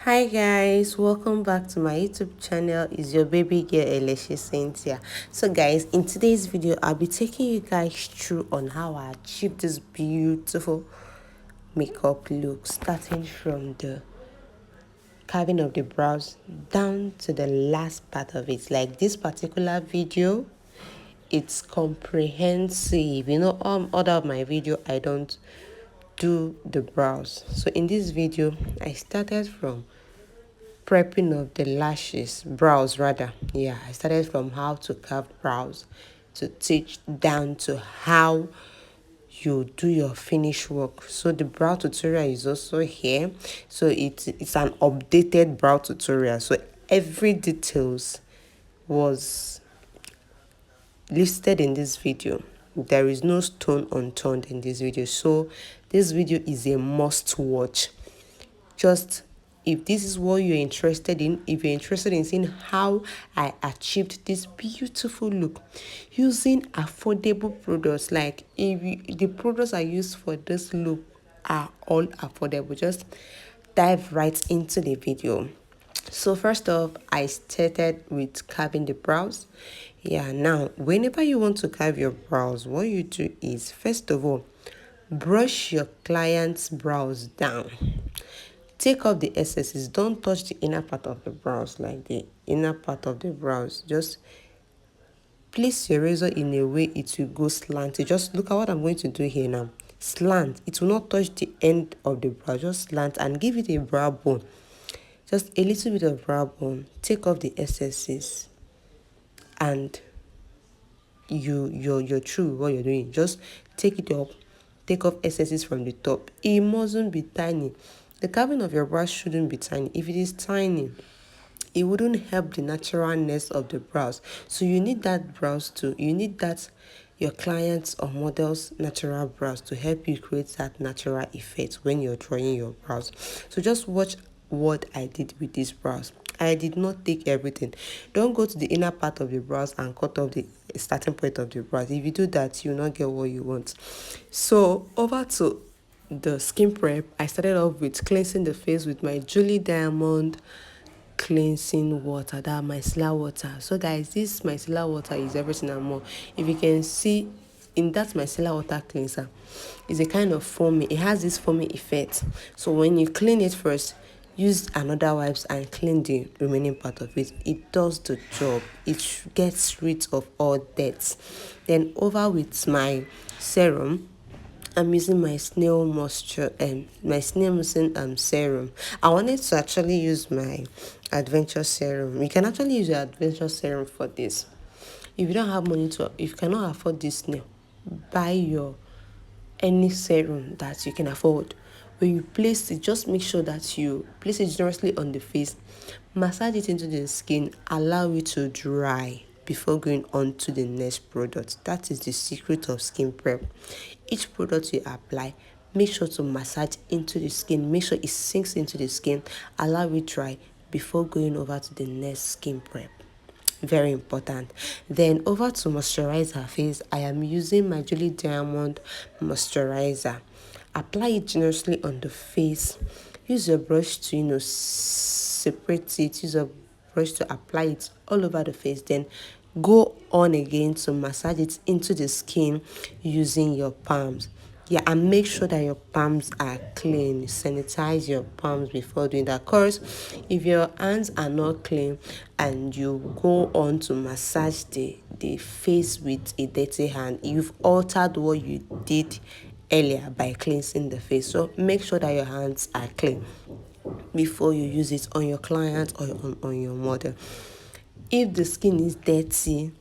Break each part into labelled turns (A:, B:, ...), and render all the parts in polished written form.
A: Hi guys, welcome back to my YouTube channel. It's your baby girl Elisha Cynthia. So guys, in today's video I'll be taking you guys through on how I achieved this beautiful makeup look, starting from the carving of the brows down to the last part of it. Like this particular video, it's comprehensive. Other of my video I don't do the brows. So in this video I started from prepping of the brows rather. Yeah, I started from how to carve brows to teach down to how you do your finish work. So the brow tutorial is also here. So it's an updated brow tutorial. So every details was listed in this video. There is no stone unturned in this video. So this video is a must watch. Just if this is what you're interested in, if you're interested in seeing how I achieved this beautiful look using affordable products, like the products I use for this look are all affordable, just dive right into the video. So first off, I started with carving the brows. Yeah, now whenever you want to carve your brows, what you do is first of all brush your client's brows down. Take off the excesses. Don't touch the inner part of the brows, like the inner part of the brows. Just place your razor in a way it will go slanted. Just look at what I'm going to do here now. Slant. It will not touch the end of the brow. Just slant and give it a brow bone. Just a little bit of brow bone. Take off the excesses, and you're through what you're doing. Just take it up. Take off excesses from the top. It mustn't be tiny. The carving of your brows shouldn't be tiny. If it is tiny, it wouldn't help the naturalness of the brows. So you need that your clients or models natural brows to help you create that natural effect when you're drawing your brows. So just watch what I did with these brows. I did not take everything. Don't go to the inner part of the brows and cut off the starting point of the brows. If you do that, you'll not get what you want. So over to the skin prep. I started off with cleansing the face with my Julie Diamond cleansing water, that micellar water. So guys, this micellar water is everything and more. If you can see in that micellar water cleanser, is a kind of foamy. It has this foamy effect. So when you clean it first, use another wipes and clean the remaining part of it. It does the job. It gets rid of all dirt. Then over with my serum, I'm using my snail moisture my snail mucin serum. I wanted to actually use my adventure serum. You can actually use your adventure serum for this. If you don't have money if you cannot afford this snail, buy your any serum that you can afford. When you place it, just make sure that you place it generously on the face, massage it into the skin, allow it to dry before going on to the next product. That is the secret of skin prep. Each product you apply, make sure to massage into the skin, make sure it sinks into the skin, allow it dry before going over to the next skin prep. Very important. Then over to moisturize her face, I am using my Julie Diamond moisturizer. Apply it generously on the face. Use your brush to separate it. Use a brush to apply it all over the face. Then go on again to massage it into the skin using your palms. Yeah, and make sure that your palms are clean. Sanitize your palms before doing that. Of course, if your hands are not clean and you go on to massage the face with a dirty hand, you've altered what you did earlier by cleansing the face. So make sure that your hands are clean before you use it on your client or on your model. If the skin is dirty,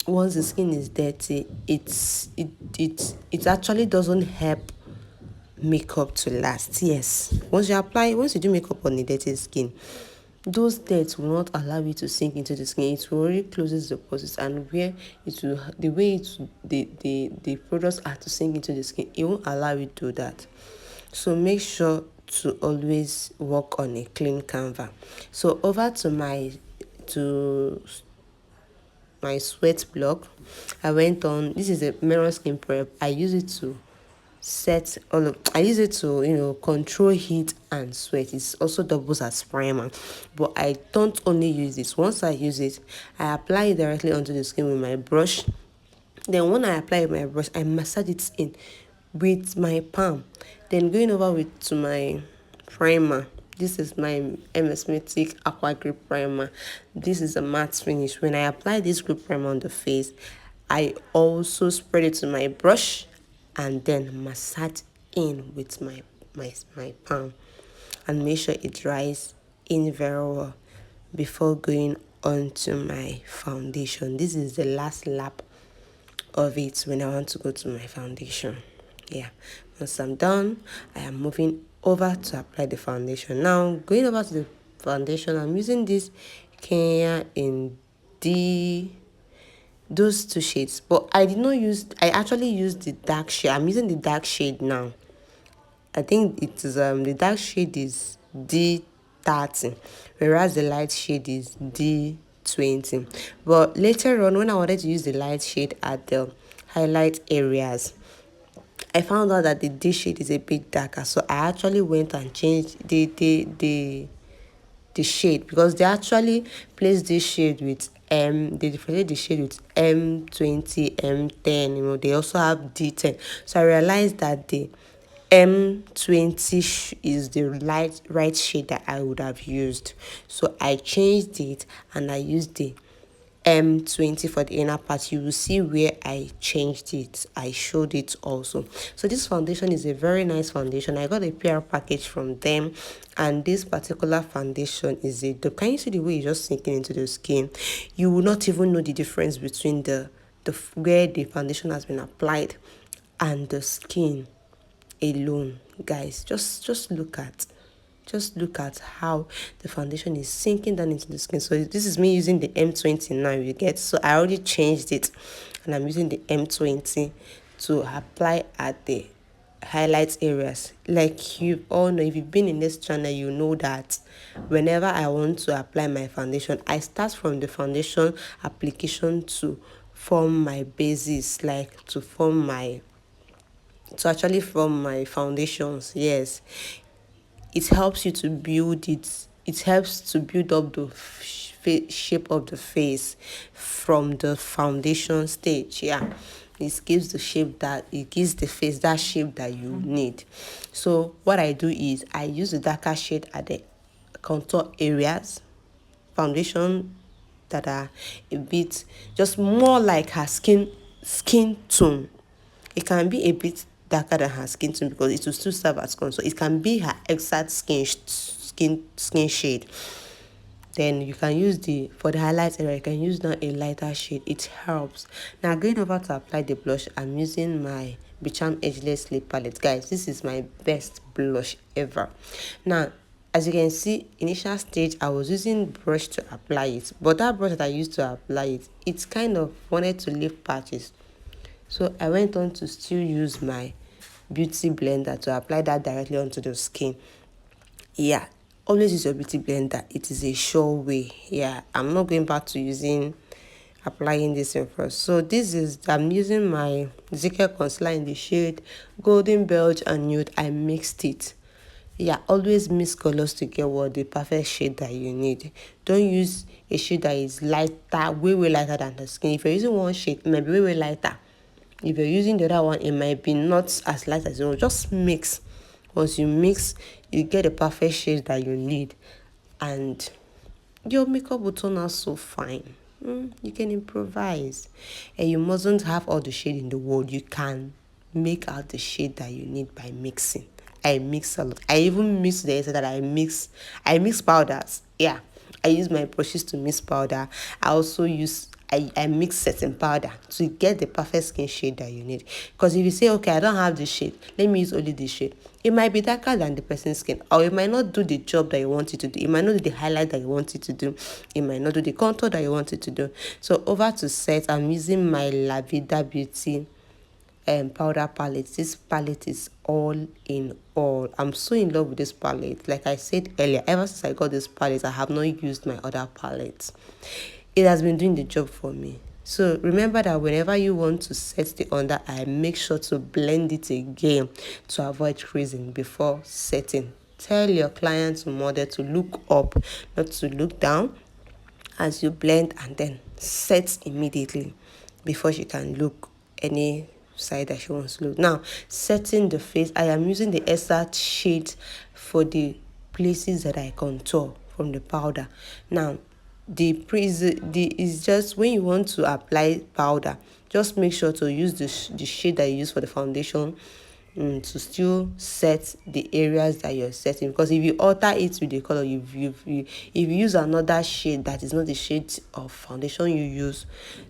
A: once the skin is dirty, it actually doesn't help makeup to last. Yes, once you do makeup on a dirty skin, those dirt will not allow it to sink into the skin. It will already closes the pores, and where it will the way it the products are to sink into the skin, it won't allow it to do that. So make sure to always work on a clean canvas. So over to my sweat block, I went on. This is a mirror skin prep. I use it to set all of, I use it to, control heat and sweat. It also doubles as primer, but I don't only use this. Once I use it, I apply it directly onto the skin with my brush. Then when I apply my brush, I massage it in with my palm. Then going over with to my primer. This is my MS Mythic Aqua Grip Primer. This is a matte finish. When I apply this grip primer on the face, I also spread it to my brush and then massage in with my palm and make sure it dries in very well before going on to my foundation. This is the last lap of it when I want to go to my foundation. Yeah, once I'm done, I am moving over to apply the foundation. Now going over to the foundation, I'm using this Kenya in the those two shades, but I actually used the dark shade. I'm using the dark shade now. I think it is the dark shade is D30, whereas the light shade is D20. But later on, when I wanted to use the light shade at the highlight areas, I found out that the D shade is a bit darker, so I actually went and changed the shade, because they actually place this shade with they differentiate the shade with M20, M10. They also have D10. So I realized that the M20 is the right shade that I would have used. So I changed it and I used the M20 for the inner part. You will see where I changed it. I showed it also. So this foundation is a very nice foundation. I got a PR package from them, and this particular foundation is can you see the way it's just sinking into the skin? You will not even know the difference between the where the foundation has been applied and the skin alone. Guys, just look at how the foundation is sinking down into the skin. So this is me using the M20 now, you get. So I already changed it and I'm using the M20 to apply at the highlight areas. Like you all know, if you've been in this channel, you know that whenever I want to apply my foundation, I start from the foundation application to form my basis, like to actually form my foundations. Yes, it helps you to build it. It helps to build up the shape of the face from the foundation stage. Yeah, it gives the face that shape that you need. So what I do is I use the darker shade at the contour areas, foundation that are a bit just more like her skin tone. It can be a bit darker than her skin tone because it will still serve as contour. It can be her exact skin shade. Then you can use for the highlight area, you can use now a lighter shade. It helps. Now going over to apply the blush, I'm using my Bicham Edgeless Lip Palette. Guys, this is my best blush ever. Now, as you can see, initial stage, I was using brush to apply it. But that brush that I used to apply it, it's kind of wanted to leave patches. So I went on to still use my beauty blender to apply that directly onto the skin. Yeah, always use your beauty blender. It is a sure way. Yeah, I'm not going back to applying this in first. So I'm using my Zika concealer in the shade Golden Belge and Nude. I mixed it. Yeah, always mix colors to get the perfect shade that you need. Don't use a shade that is lighter, way lighter than the skin. If you're using one shade, it might be way lighter. If you're using the other one, it might be not as light as you want. Just mix. Once you mix, you get the perfect shade that you need, and your makeup will turn out so fine. You can improvise, and you mustn't have all the shade in the world. You can make out the shade that you need by mixing. I mix a lot. I even mix the essence that I mix powders. Yeah, I use my brushes to mix powder. I also I mix setting powder to get the perfect skin shade that you need. Because if you say, okay, I don't have this shade, let me use only this shade, it might be darker than the person's skin, or it might not do the job that you want it to do. It might not do the highlight that you want it to do. It might not do the contour that you want it to do. So over to set, I'm using my La Vida Beauty powder palette. This palette is all in all. I'm so in love with this palette. Like I said earlier, ever since I got this palette, I have not used my other palettes. It has been doing the job for me. So remember that whenever you want to set the under eye, make sure to blend it again to avoid creasing before setting. Tell your client or model to look up, not to look down as you blend, and then set immediately before she can look any side that she wants to look. Now, setting the face, I am using the exact shade for the places that I contour from the powder. Now, the is just when you want to apply powder, just make sure to use the shade that you use for the foundation, to still set the areas that you're setting, because if you alter it with the color, if you use another shade that is not the shade of foundation you use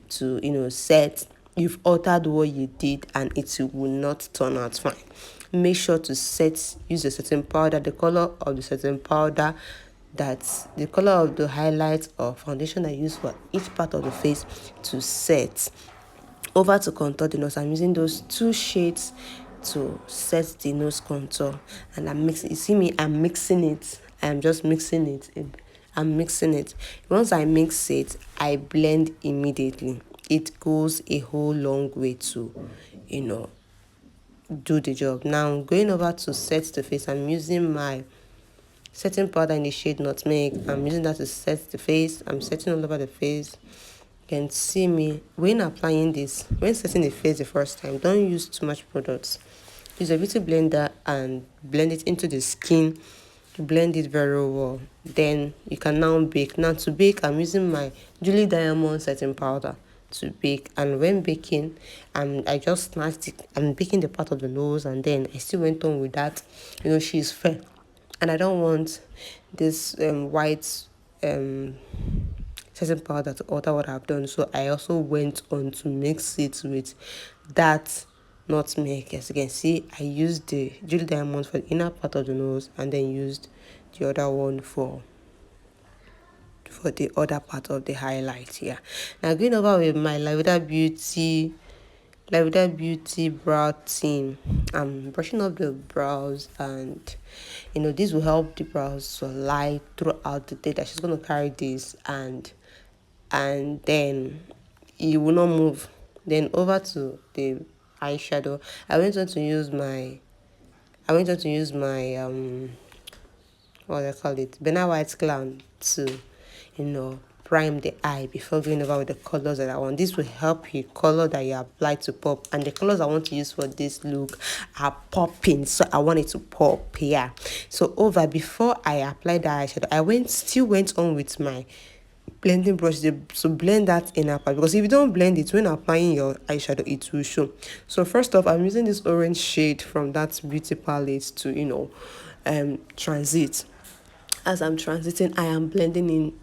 A: to set, you've altered what you did and it will not turn out fine. Make sure to use a certain powder, the color of the certain powder, that's the color of the highlight or foundation I use for each part of the face to set. Over to contour the nose, I'm using those two shades to set the nose contour, and I'm mixing. You see me, I'm mixing it. I'm just mixing it. I'm mixing it. Once I mix it, I blend immediately. It goes a whole long way to, do the job. Now I'm going over to set the face. I'm using my setting powder in the shade Nutmeg. I'm using that to set the face. I'm setting all over the face. You can see me when applying this, when setting the face the first time, don't use too much products. Use a beauty blender and blend it into the skin. Blend it very well. Then you can now bake. Now to bake, I'm using my Julie Diamond setting powder to bake, and when baking, I just snatched it. I'm baking the part of the nose, and then I still went on with that. She's fair, and I don't want this white setting powder to alter what I've done. So I also went on to mix it with that Nutmeg. As you can see, I used the Julie Diamond for the inner part of the nose, and then used the other one for the other part of the highlight here. Now going over with my Lavida Beauty brow tint. I'm brushing up the brows, and this will help the brows to lie throughout the day that she's going to carry this, and then it will not move. Then over to the eyeshadow. I went on to use my what do I call it, Benna White Clown to prime the eye before going over with the colors that I want. This will help you color that you apply to pop, and the colors I want to use for this look are popping, so I want it to pop. Yeah, so before I applied the eyeshadow, I still went on with my blending brush to blend that inner part, because if you don't blend it when applying your eyeshadow, it will show. So first off, I'm using this orange shade from that beauty palette to transit. As I'm transiting, I am blending in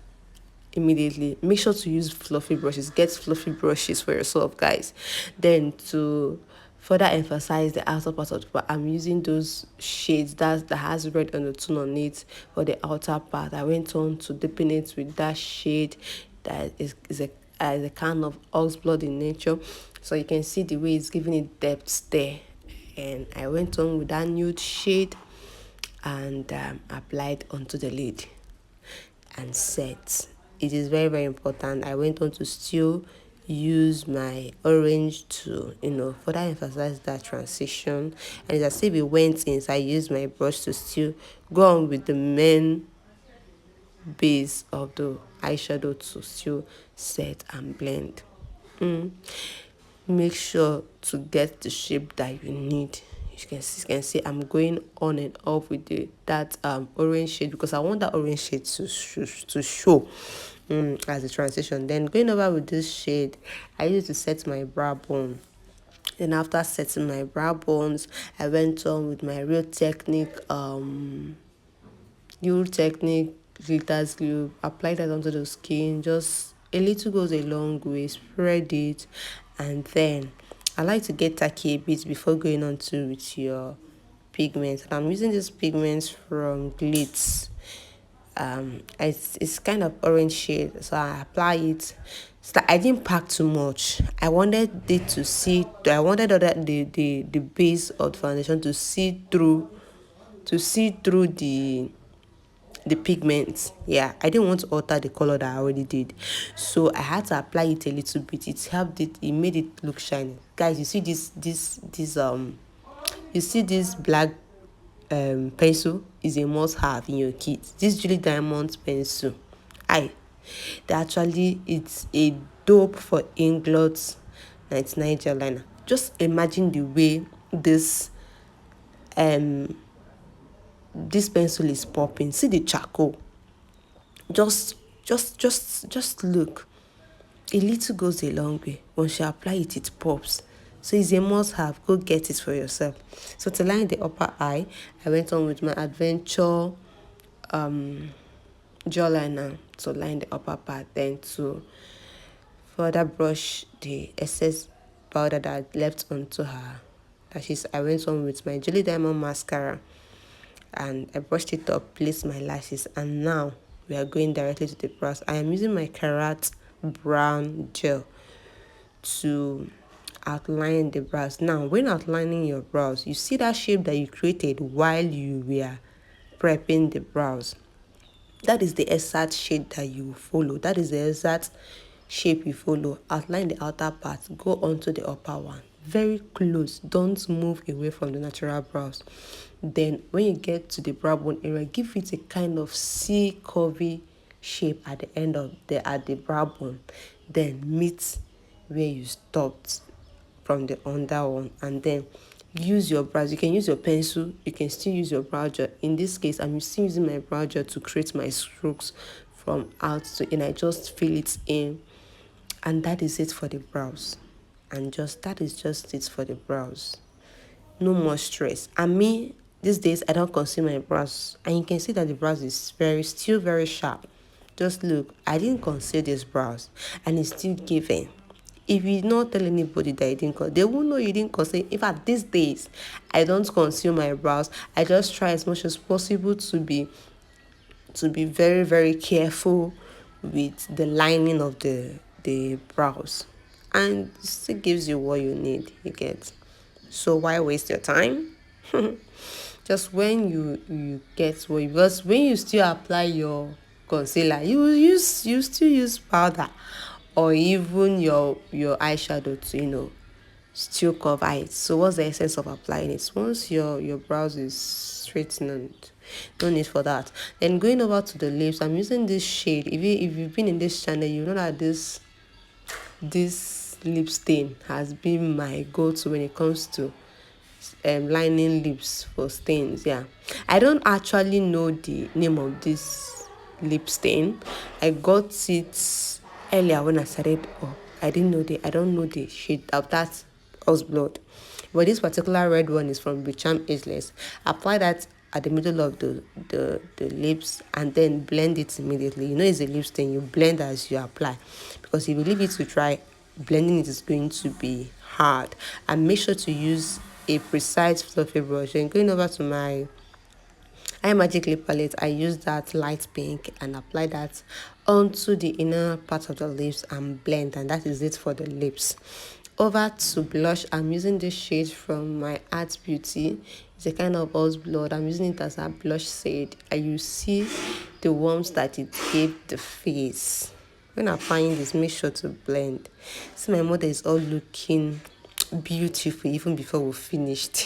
A: immediately. Make sure to use fluffy brushes. Get fluffy brushes for yourself, guys. Then to further emphasize the outer part of the part, I'm using those shades that has red undertone on it for the outer part. I went on to deepen it with that shade that is a kind of ox blood in nature, so you can see the way it's giving it depth there. And I went on with that nude shade and applied onto the lid and set. It is very, very important. I went on to still use my orange to further emphasize that transition, and it's as if it went in, so I used my brush to still go on with the main base of the eyeshadow to still set and blend. Make sure to get the shape that you need. You can see I'm going on and off with that orange shade, because I want that orange shade to show as a transition. Then going over with this shade, I used to set my brow bone. Then after setting my brow bones, I went on with my Real Technique glitters glue. Apply that onto the skin. Just a little goes a long way. Spread it, and then I like to get tacky a bit before going on to with your pigments. And I'm using these pigments from Glitz. It's kind of orange shade, so I apply it. So I didn't pack too much. I wanted it to see. I wanted the base of the foundation to see through the the pigment. Yeah, I didn't want to alter the color that I already did, so I had to apply it a little bit. It helped it made it look shiny. Guys, you see this you see this black pencil is a must have in your kit. This Julie Diamond pencil, I actually it's a dope for Inglot's 99 gel liner. Just imagine the way um this pencil is popping. See the charcoal. Just look. A little goes a long way. Once you apply it, it pops. So it's a must have. Go get it for yourself. So to line the upper eye, I went on with my Adventure jawliner to line the upper part. Then to further brush the excess powder that I left onto her lashes, I went on with my Jelly Diamond mascara and I brushed it up, placed my lashes, and now we are going directly to the brows. I am using my Karat brown gel to outline the brows. Now, when outlining your brows, you see that shape that you created while you were prepping the brows. That is the exact shade that you follow. That is the exact shape you follow. Outline the outer part, go onto the upper one. Very close. Don't move away from the natural brows. Then when you get to the brow bone area, give it a kind of C curvy shape at the end of the brow bone. Then meet where you stopped from the under one, and then use your brows. You can use your pencil, you can still use your brow gel. In this case, I'm still using my brow gel to create my strokes from out to in. I just fill it in, and that is it for the brows. And that is just it for the brows. No more stress. And me, these days I don't conceal my brows, and you can see that the brows is still very sharp. Just look, I didn't conceal these brows, and it's still giving. If you not tell anybody that you didn't conceal, they won't know you didn't conceal. In fact, these days I don't conceal my brows. I just try as much as possible to be very, very careful with the lining of the brows, and it still gives you what you need. You get. So why waste your time? Just when you get what because when you still apply your concealer, you still use powder or even your eyeshadow to still cover it. So what's the essence of applying it? Once your brows is straightened, no need for that. Then going over to the lips, I'm using this shade. If you've been in this channel, you know that this lip stain has been my go-to when it comes to lining lips for stains. Yeah, I don't actually know the name of this lip stain. I got it earlier when I started up. I don't know the shade of that Oz blood, but this particular red one is from Bicham Ageless. Apply that at the middle of the lips and then blend it immediately. It's a lip stain. You blend as you apply, because if you leave it to dry, blending it is going to be hard. And make sure to use a precise fluffy brush. And going over to my Eye Magic lip palette, I use that light pink and apply that onto the inner part of the lips and blend, and that is it for the lips. Over to blush, I'm using this shade from my Art Beauty. It's a kind of rose blood. I'm using it as a blush shade, and you see the warmth that it gave the face. When applying this, make sure to blend. See, my mother is all looking beautiful even before we finished.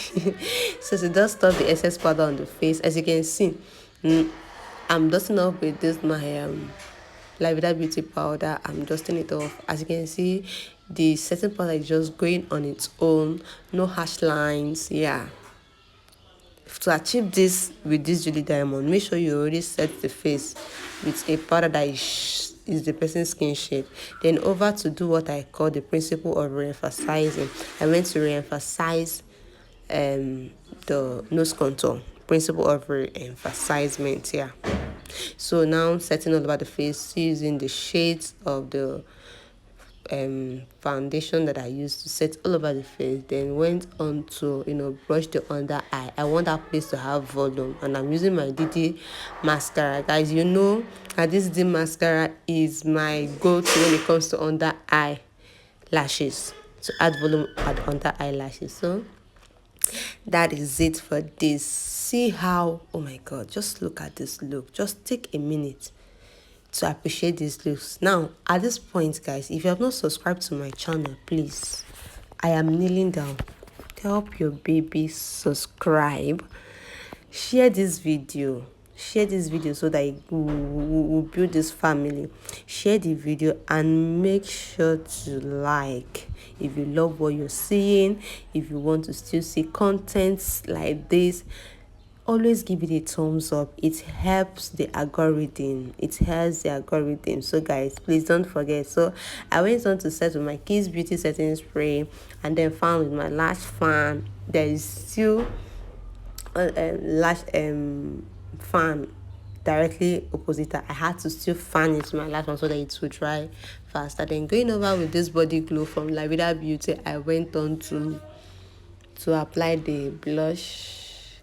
A: So to dust off the excess powder on the face, as you can see, I'm dusting off with this my Lavida Beauty powder. I'm dusting it off. As you can see, the setting powder is just going on its own, no harsh lines. Yeah, to achieve this with this Julie Diamond, make sure you already set the face with a powder that is the person's skin shade. Then over to do what I call the principle of re-emphasizing. I went to re-emphasize the nose contour. Principle of re-emphasizement. Yeah. So now setting all over the face using the shades of the foundation that I used to set all over the face. Then went on to brush the under eye. I want that place to have volume, and I'm using my DD mascara. Guys, that this DD mascara is my go-to when it comes to under eye lashes, to add volume at under eyelashes. So That is it for this. See how, oh my god, just look at this look. Just take a minute to appreciate these looks. Now at this point, guys, if you have not subscribed to my channel, please, I am kneeling down. Help your baby subscribe. Share this video. Share this video so that we'll build this family. Share the video and make sure to like if you love what you're seeing. If you want to still see contents like this, always give it a thumbs up. It helps the algorithm. It helps the algorithm. So guys, please don't forget. So I went on to set with my Kids Beauty setting spray, and then found with my lash fan. There is still lash fan directly opposite her. I had to still fan it to my lash one so that it would dry faster. Then going over with this body glow from Lavida Beauty, I went on to apply the blush.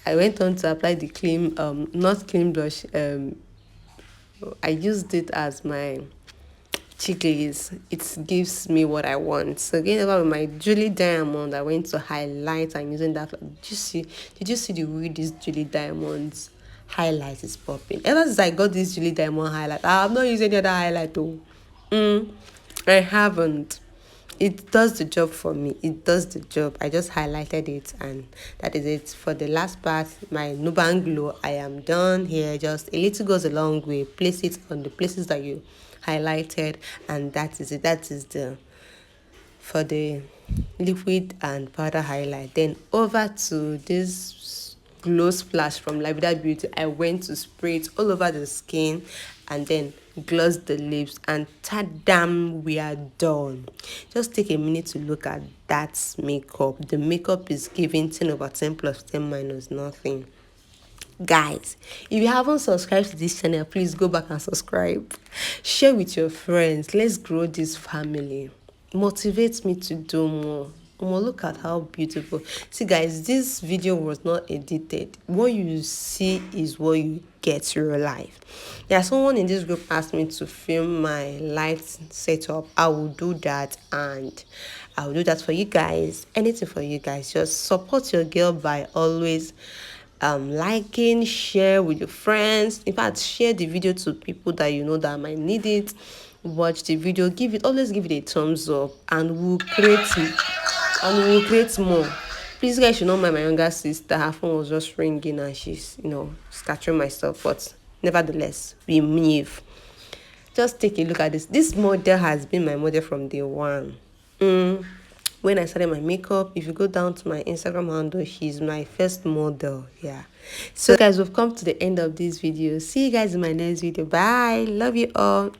A: I went on to apply the cream, not cream blush. I used it as my cheek glaze. It gives me what I want. So again, over with my Julie Diamond, I went to highlight and using that. Did you see the way this Julie Diamonds highlight is popping? Ever since I got this Julie Diamond highlight, I have not used any other highlight though. I haven't. It does the job for me. It does the job. I just highlighted it, and that is it. For the last part, my Nuban Glow, I am done here. Just a little goes a long way. Place it on the places that you highlighted, and that is it. That is the for the liquid and powder highlight. Then over to this glow splash from Lavida Beauty. I went to spray it all over the skin and then gloss the lips, and ta-dam, we are done. Just take a minute to look at that makeup. The makeup is giving 10 over 10 plus 10 minus nothing. Guys, if you haven't subscribed to this channel, please go back and subscribe. Share with your friends. Let's grow this family. Motivates me to do more. Look at how beautiful. See guys, this video was not edited. What you see is what you get real life. Yeah, someone in this group asked me to film my light setup. I will do that, and I will do that for you guys. Anything for you guys. Just support your girl by always liking, share with your friends. In fact, share the video to people that you know that might need it. Watch the video, always give it a thumbs up, and we'll create more. Please guys should not mind my younger sister. Her phone was just ringing and she's scattering my stuff, but nevertheless we move. Just take a look at this model. Has been my model from day one. When I started my makeup, if you go down to my Instagram handle, she's my first model. Yeah. So guys, we've come to the end of this video. See you guys in my next video. Bye. Love you all.